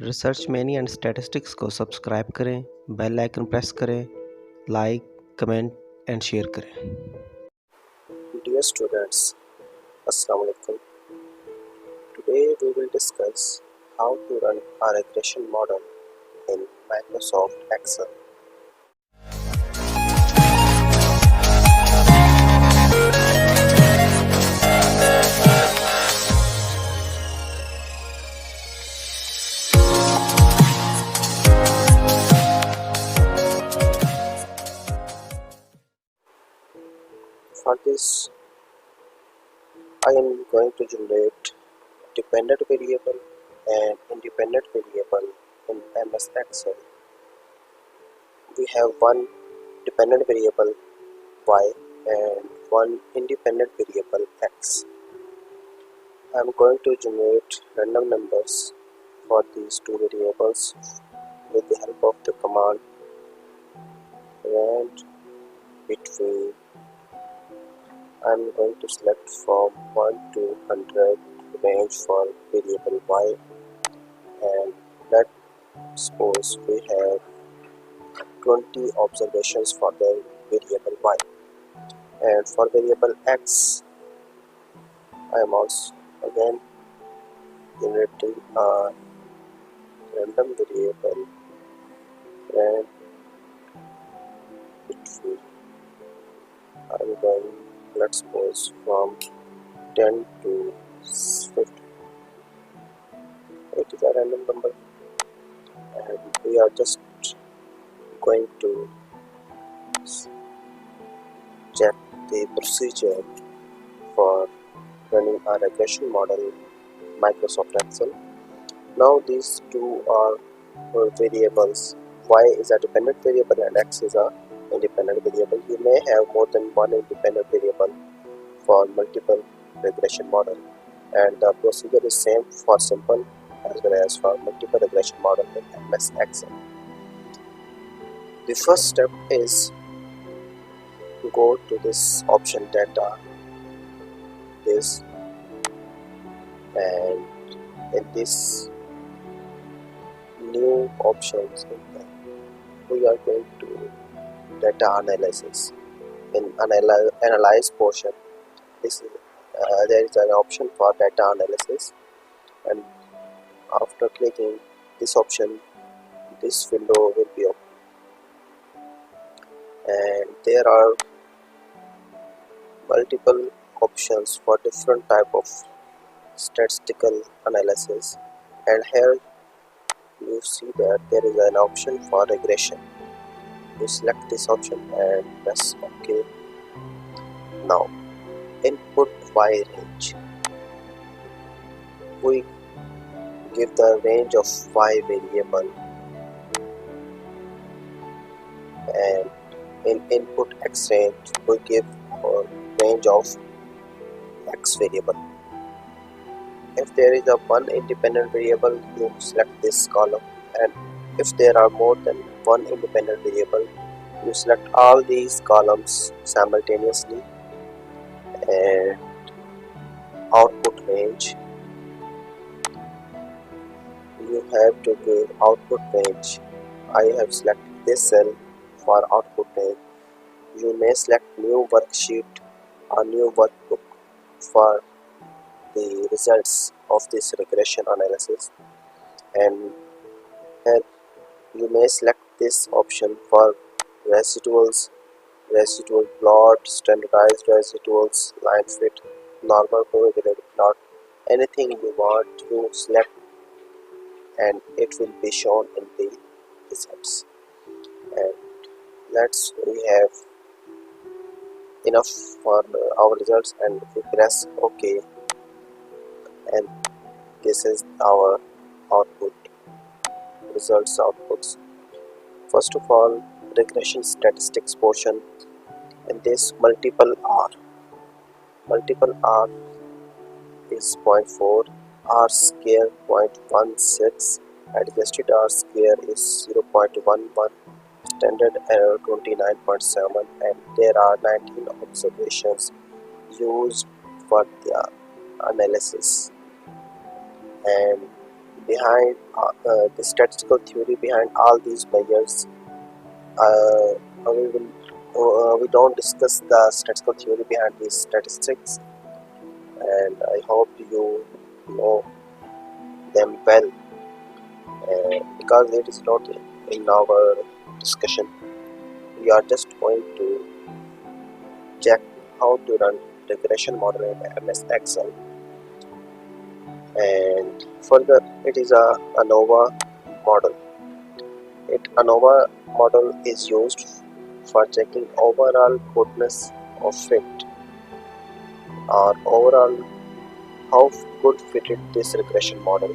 Research many and statistics को subscribe करें, bell icon press करें, लाइक, कमेंट एंड शेयर करें। Dear students, Assalamu alaikum. Today we will discuss how to run a regression model in Microsoft Excel. For this, I am going to generate dependent variable and independent variable in MS Excel. We have one dependent variable y and one independent variable x. I am going to generate random numbers for these two variables with the help of the command rand between. I am going to select from 1 to 100 range for variable y, and let's suppose we have 20 observations for the variable y. And for variable x, I am also again generating a random variable and between. I am going, let's suppose, from 10 to 50. It is a random number, and we are just going to check the procedure for running a regression model in Microsoft Excel. Now these two are variables. Y is a dependent variable and x is a independent variable. You may have more than one independent variable for multiple regression model, and the procedure is same for simple as well as for multiple regression model in MS Excel. The first step is go to this option data, this, and in this new options we are going to data analysis. In analyze portion, this is, there is an option for data analysis, and after clicking this option, this window will be open, and there are multiple options for different type of statistical analysis, and here you see that there is an option for regression. You select this option and press OK. Now input y range. We give the range of y variable, and in input x range we give a range of x variable. If there is a one independent variable, you select this column, and if there are more than one independent variable, you select all these columns simultaneously. And output range, you have to give output range. I have selected this cell for output range. You may select new worksheet or new workbook for the results of this regression analysis, and here you may select this option for residuals, residual plot, standardized residuals, line fit, normal probability plot, anything you want you select, and it will be shown in the results. And we have enough for our results, and we press OK, and this is our output outputs. First of all, regression statistics portion. In this, multiple R is 0.4, R square 0.16, adjusted R square is 0.11, standard error 29.7, and there are 19 observations used for the analysis. And behind the statistical theory behind all these measures. Uh, we don't discuss the statistical theory behind these statistics, and I hope you know them well, because it is not in our discussion. We are just going to check how to run regression model in MS Excel, and further it is a ANOVA model. ANOVA model is used for checking overall goodness of fit, or overall how good fitted this regression model,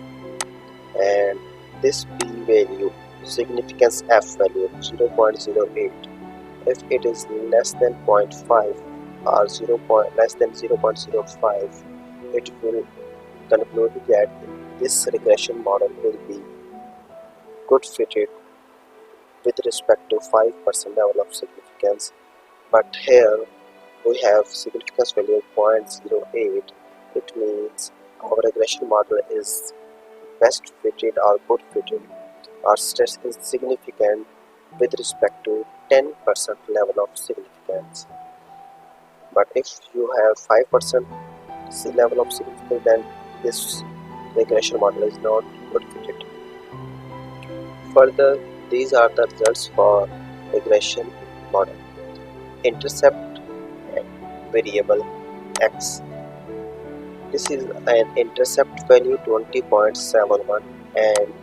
and this p-value, significance f value 0.08, if it is less than 0.5 or less than 0.05, it will conclude that this regression model will be good fitted with respect to 5% level of significance. But here we have significance value of 0.08. It means our regression model is best fitted or good fitted or statistically significant with respect to 10% level of significance. But if you have 5% level of significance, then this regression model is not good fitted. Further, these are the results for regression model. Intercept variable x. This is an intercept value 20.71, and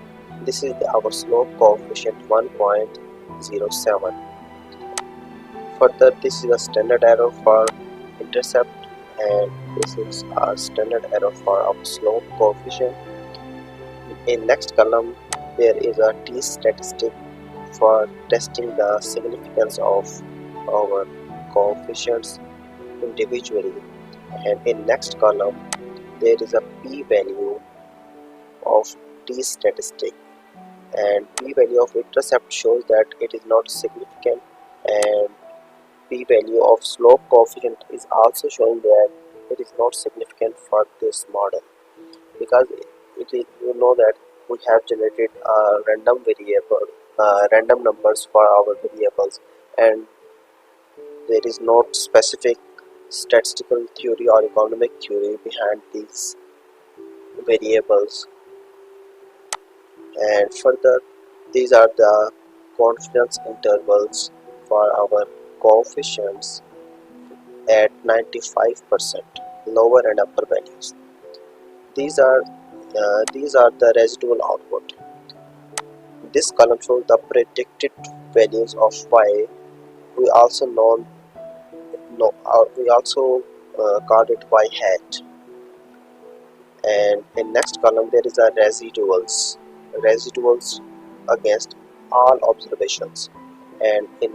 this is our slope coefficient 1.07. Further, this is a standard error for intercept, and this is our standard error for our slope coefficient. In next column, there is a t statistic for testing the significance of our coefficients individually, and in next column there is a p-value of t statistic, and p-value of intercept shows that it is not significant, and p-value of slope coefficient is also showing that it is not significant for this model, because it is, you know that we have generated a random variable, random numbers for our variables, and there is no specific statistical theory or economic theory behind these variables. And further, these are the confidence intervals for our coefficients at 95%, lower and upper values. These are the residual output. This column shows the predicted values of y. We also called it y hat. And in next column there is a residuals against all observations, and in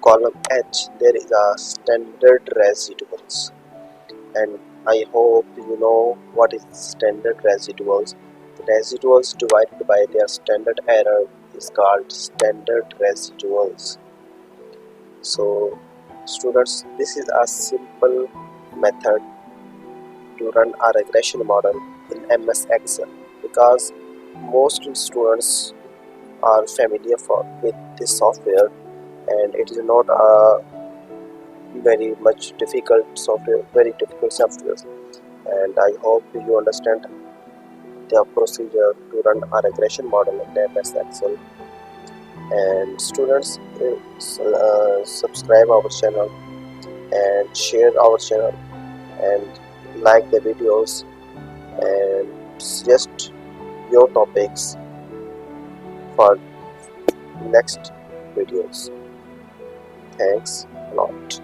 column H there is a standard residuals. And I hope you know what is standard residuals. The residuals divided by their standard error is called standard residuals. So students, this is a simple method to run a regression model in MS Excel, because most students are familiar with this software, and it is not a very difficult software, and I hope you understand the procedure to run a regression model in MS Excel. And students, subscribe our channel and share our channel and like the videos and suggest your topics for next videos. Thanks a lot.